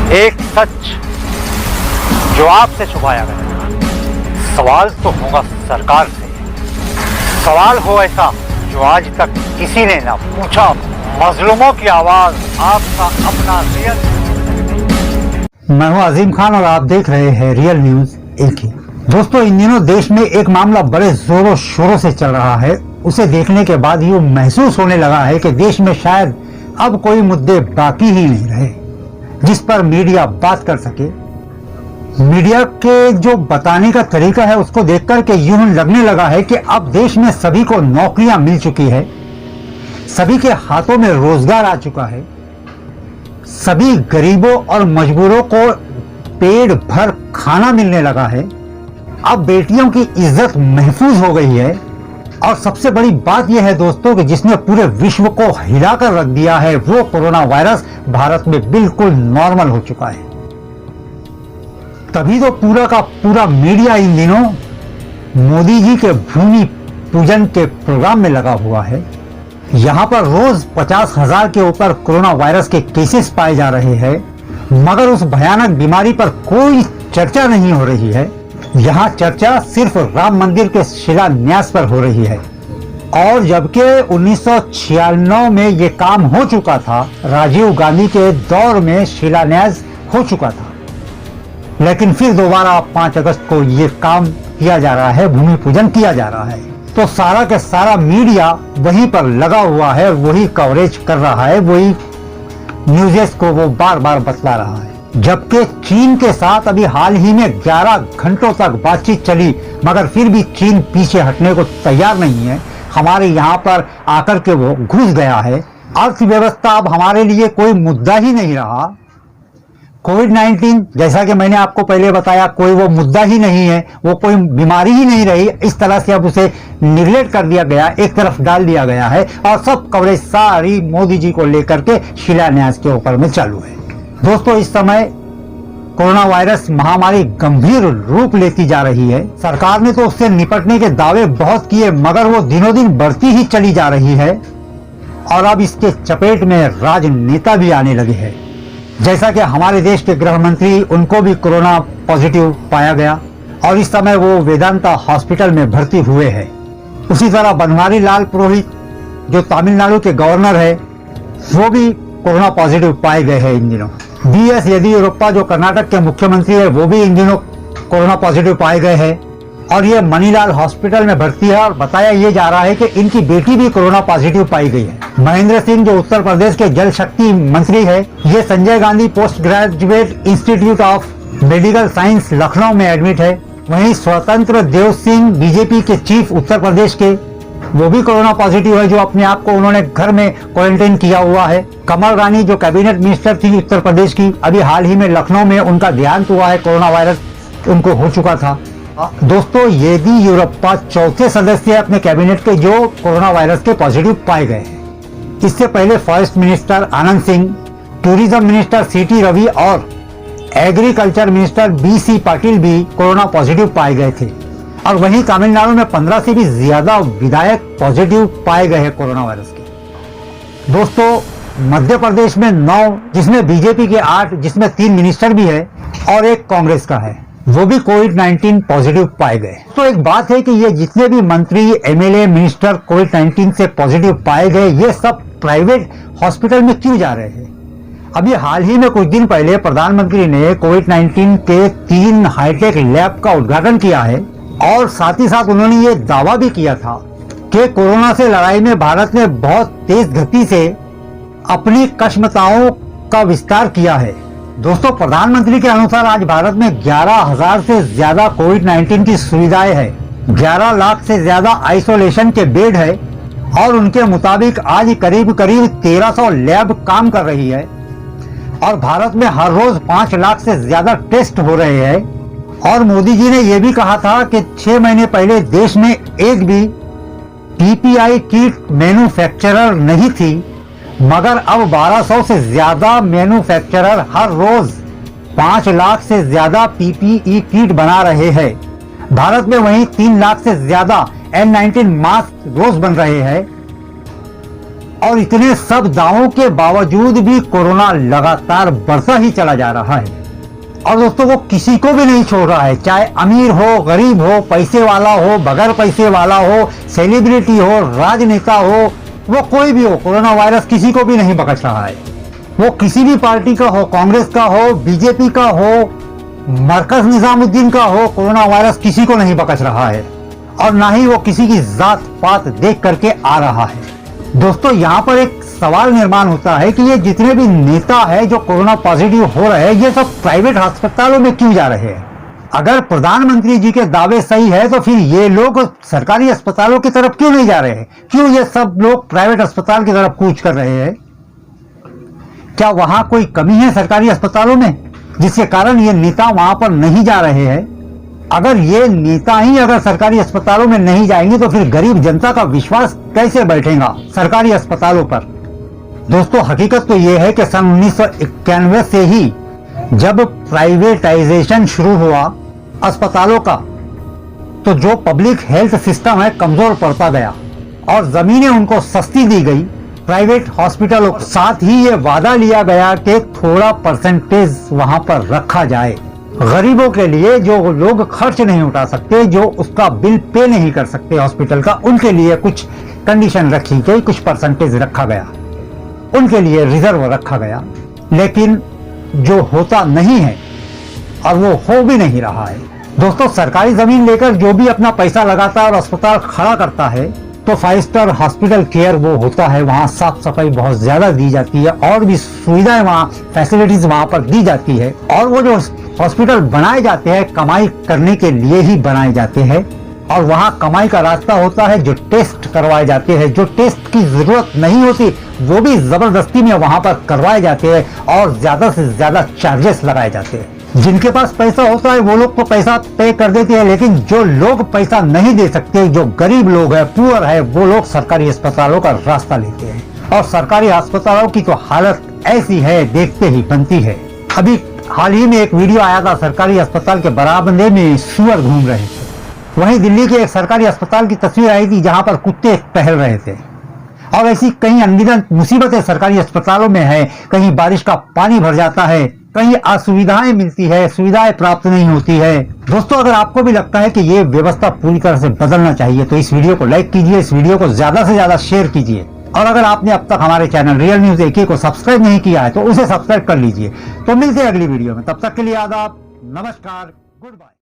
एक सच जो आपसे छुपाया गया। सवाल तो होगा सरकार से, सवाल हो ऐसा जो आज तक किसी ने ना पूछा। मजलूमों की आवाज आपका अपना रियल। मैं हूं अजीम खान और आप देख रहे हैं रियल न्यूज एक ही। दोस्तों, इन दिनों देश में एक मामला बड़े जोरों शोरों से चल रहा है। उसे देखने के बाद यूं महसूस होने लगा है कि देश में शायद अब कोई मुद्दे बाकी ही नहीं रहे जिस पर मीडिया बात कर सके। मीडिया के जो बताने का तरीका है उसको देखकर के यूं लगने लगा है कि अब देश में सभी को नौकरियां मिल चुकी है, सभी के हाथों में रोजगार आ चुका है, सभी गरीबों और मजबूरों को पेट भर खाना मिलने लगा है। अब बेटियों की इज्जत महफूज हो गई है। और सबसे बड़ी बात यह है दोस्तों कि जिसने पूरे विश्व को हिलाकर रख दिया है वो कोरोना वायरस भारत में बिल्कुल नॉर्मल हो चुका है। तभी तो पूरा का पूरा मीडिया इन दिनों मोदी जी के भूमि पूजन के प्रोग्राम में लगा हुआ है। यहां पर रोज 50,000 के ऊपर कोरोना वायरस के केसेस पाए जा रहे हैं, मगर उस भयानक बीमारी पर कोई चर्चा नहीं हो रही है। यहाँ चर्चा सिर्फ राम मंदिर के शिलान्यास पर हो रही है। और जबकि 1996 में ये काम हो चुका था, राजीव गांधी के दौर में शिलान्यास हो चुका था, लेकिन फिर दोबारा 5 अगस्त को ये काम किया जा रहा है, भूमि पूजन किया जा रहा है। तो सारा के सारा मीडिया वहीं पर लगा हुआ है, वही कवरेज कर रहा है, वही न्यूज़ेस को वो बार बार बतला रहा है। जबकि चीन के साथ अभी हाल ही में 11 घंटों तक बातचीत चली, मगर फिर भी चीन पीछे हटने को तैयार नहीं है। हमारे यहाँ पर आकर के वो घुस गया है। अर्थव्यवस्था अब हमारे लिए कोई मुद्दा ही नहीं रहा। कोविड-19 जैसा कि मैंने आपको पहले बताया, कोई वो मुद्दा ही नहीं है, वो कोई बीमारी ही नहीं रही। इस तरह से अब उसे निगलेक्ट कर दिया गया, एक तरफ डाल दिया गया है और सब कवरेज सारी मोदी जी को लेकर के शिलान्यास के ऊपर में चालू है। दोस्तों, इस समय कोरोना वायरस महामारी गंभीर रूप लेती जा रही है। सरकार ने तो उससे निपटने के दावे बहुत किए, मगर वो दिनों दिन बढ़ती ही चली जा रही है। और अब इसके चपेट में राजनेता भी आने लगे हैं। जैसा कि हमारे देश के गृह मंत्री, उनको भी कोरोना पॉजिटिव पाया गया और इस समय वो वेदांता हॉस्पिटल में भर्ती हुए हैं। उसी तरह बनवारी लाल पुरोहित जो तमिलनाडु के गवर्नर है, वो भी कोरोना पॉजिटिव पाए गए हैं इन दिनों। बीएस येदियुरप्पा जो कर्नाटक के मुख्यमंत्री है, वो भी इन दिनों कोरोना पॉजिटिव पाए गए हैं और ये मनीलाल हॉस्पिटल में भर्ती है। और बताया ये जा रहा है कि इनकी बेटी भी कोरोना पॉजिटिव पाई गई है। महेंद्र सिंह जो उत्तर प्रदेश के जल शक्ति मंत्री है, ये Sanjay Gandhi post graduate institute of medical science Lucknow में एडमिट है। वहीं स्वतंत्र देव सिंह बीजेपी के चीफ उत्तर प्रदेश के, वो भी कोरोना पॉजिटिव है, जो अपने आप को उन्होंने घर में क्वारंटाइन किया हुआ है। कमल रानी जो कैबिनेट मिनिस्टर थी उत्तर प्रदेश की, अभी हाल ही में लखनऊ में उनका देहांत हुआ है, कोरोना वायरस उनको हो चुका था। दोस्तों, येदियुरप्पा चौथे सदस्य है अपने कैबिनेट के जो कोरोना वायरस के पॉजिटिव पाए गए हैं। इससे पहले forest minister Anand Singh, tourism minister सीटी रवि और एग्रीकल्चर मिनिस्टर बीसी पाटिल भी कोरोना पॉजिटिव पाए गए थे। और वहीं तमिलनाडु में 15 से भी ज्यादा विधायक पॉजिटिव पाए गए हैं कोरोना वायरस के। दोस्तों, मध्य प्रदेश में 9, जिसमें बीजेपी के 8, जिसमें 3 मिनिस्टर भी है और एक कांग्रेस का है, वो भी कोविड-19 पॉजिटिव पाए गए। तो एक बात है कि ये जितने भी मंत्री, एमएलए, मिनिस्टर कोविड-19 से पॉजिटिव पाए गए, ये सब प्राइवेट हॉस्पिटल में क्यों जा रहे हैं? अभी हाल ही में कुछ दिन पहले प्रधानमंत्री ने कोविड-19 के 3 हाईटेक लैब का उद्घाटन किया है और साथ ही साथ उन्होंने ये दावा भी किया था कि कोरोना से लड़ाई में भारत ने बहुत तेज गति से अपनी क्षमताओं का विस्तार किया है। दोस्तों, प्रधानमंत्री के अनुसार आज भारत में 11,000 से ज्यादा कोविड-19 की सुविधाएं हैं, 11 लाख से ज्यादा आइसोलेशन के बेड है और उनके मुताबिक आज करीब 1300 लैब काम कर रही है और भारत में हर रोज 5 लाख से ज्यादा टेस्ट हो रहे हैं। और मोदी जी ने यह भी कहा था कि 6 महीने पहले देश में एक भी पीपीआई किट मैन्युफैक्चरर नहीं थी, मगर अब 1200 से ज्यादा मैन्युफैक्चरर हर रोज 5 लाख से ज्यादा पीपीई किट बना रहे हैं। भारत में वहीं 3 लाख से ज्यादा N-19 मास्क रोज बन रहे हैं। और इतने सब दावों के बावजूद भी कोरोना लगातार बढ़ता ही चला जा रहा है और दोस्तों वो किसी को भी नहीं छोड़ रहा है, चाहे अमीर हो, गरीब हो, पैसे वाला हो, बगैर पैसे वाला हो, सेलिब्रिटी हो, राजनेता हो, वो कोई भी हो, कोरोना वायरस किसी को भी नहीं बख्श रहा है। वो किसी भी पार्टी का हो, कांग्रेस का हो, बीजेपी का हो, मरकज निजामुद्दीन का हो, कोरोना वायरस किसी को नहीं बख्श रहा है और ना ही वो किसी की जात पात देख करके आ रहा है। दोस्तों यहाँ पर एक सवाल निर्माण होता है कि ये जितने भी नेता है जो कोरोना पॉजिटिव हो रहे हैं, ये सब प्राइवेट अस्पतालों में क्यों जा रहे हैं? अगर प्रधानमंत्री जी के दावे सही है तो फिर ये लोग सरकारी अस्पतालों की तरफ क्यों नहीं जा रहे हैं? क्यों ये सब लोग प्राइवेट अस्पताल की तरफ कूच कर रहे हैं? क्या वहां कोई कमी है सरकारी अस्पतालों में जिसके कारण ये नेता वहां पर नहीं जा रहे हैं? अगर ये नेता ही अगर सरकारी अस्पतालों में नहीं जाएंगे तो फिर गरीब जनता का विश्वास कैसे बैठेगा सरकारी अस्पतालों पर? दोस्तों हकीकत तो ये है कि सन 1991 से ही जब प्राइवेटाइजेशन शुरू हुआ अस्पतालों का, तो जो पब्लिक हेल्थ सिस्टम है कमजोर पड़ता गया और जमीनें उनको सस्ती दी गई प्राइवेट हॉस्पिटलों के साथ ही ये वादा लिया गया कि थोड़ा परसेंटेज वहां पर रखा जाए गरीबों के लिए, जो लोग खर्च नहीं उठा सकते, जो उसका बिल पे नहीं कर सकते हॉस्पिटल का, उनके लिए कुछ कंडीशन रखी गई, कुछ परसेंटेज रखा गया, उनके लिए रिजर्व रखा गया। लेकिन जो होता नहीं है और वो हो भी नहीं रहा है। दोस्तों सरकारी जमीन लेकर जो भी अपना पैसा लगाता है और अस्पताल खड़ा करता है तो 5 स्टार हॉस्पिटल केयर वो होता है, वहाँ साफ सफाई बहुत ज्यादा दी जाती है और भी सुविधाएं वहाँ फैसिलिटीज वहाँ पर दी जाती है और वो जो हॉस्पिटल बनाए जाते हैं कमाई करने के लिए ही बनाए जाते हैं और वहाँ कमाई का रास्ता होता है। जो टेस्ट करवाए जाते हैं, जो टेस्ट की जरूरत नहीं होती वो भी जबरदस्ती में वहाँ पर करवाए जाते हैं और ज्यादा से ज्यादा चार्जेस लगाए जाते हैं। जिनके पास पैसा होता है वो लोग तो पैसा पे कर देते हैं, लेकिन जो लोग पैसा नहीं दे सकते, जो गरीब लोग है, पुअर है, वो लोग सरकारी अस्पतालों का रास्ता लेते हैं और सरकारी अस्पतालों की तो हालत ऐसी है देखते ही बनती है। अभी हाल ही में एक वीडियो आया था, सरकारी अस्पताल के बरामदे में सुअर घूम रहे थे। वहीं दिल्ली के एक सरकारी अस्पताल की तस्वीर आई थी जहां पर कुत्ते टहल रहे थे और ऐसी कई अनगिनत मुसीबतें सरकारी अस्पतालों में है। कहीं बारिश का पानी भर जाता है, कहीं असुविधाएं मिलती है, सुविधाएं प्राप्त नहीं होती है। दोस्तों अगर आपको भी लगता है कि ये व्यवस्था पूरी तरह से बदलना चाहिए तो इस वीडियो को लाइक कीजिए, इस वीडियो को ज्यादा से ज्यादा शेयर कीजिए और अगर आपने अब तक हमारे चैनल रियल न्यूज AK को सब्सक्राइब नहीं किया है तो उसे सब्सक्राइब कर लीजिए। तो मिलते हैं अगली वीडियो में, तब तक के लिए आदाब, नमस्कार, गुड बाय।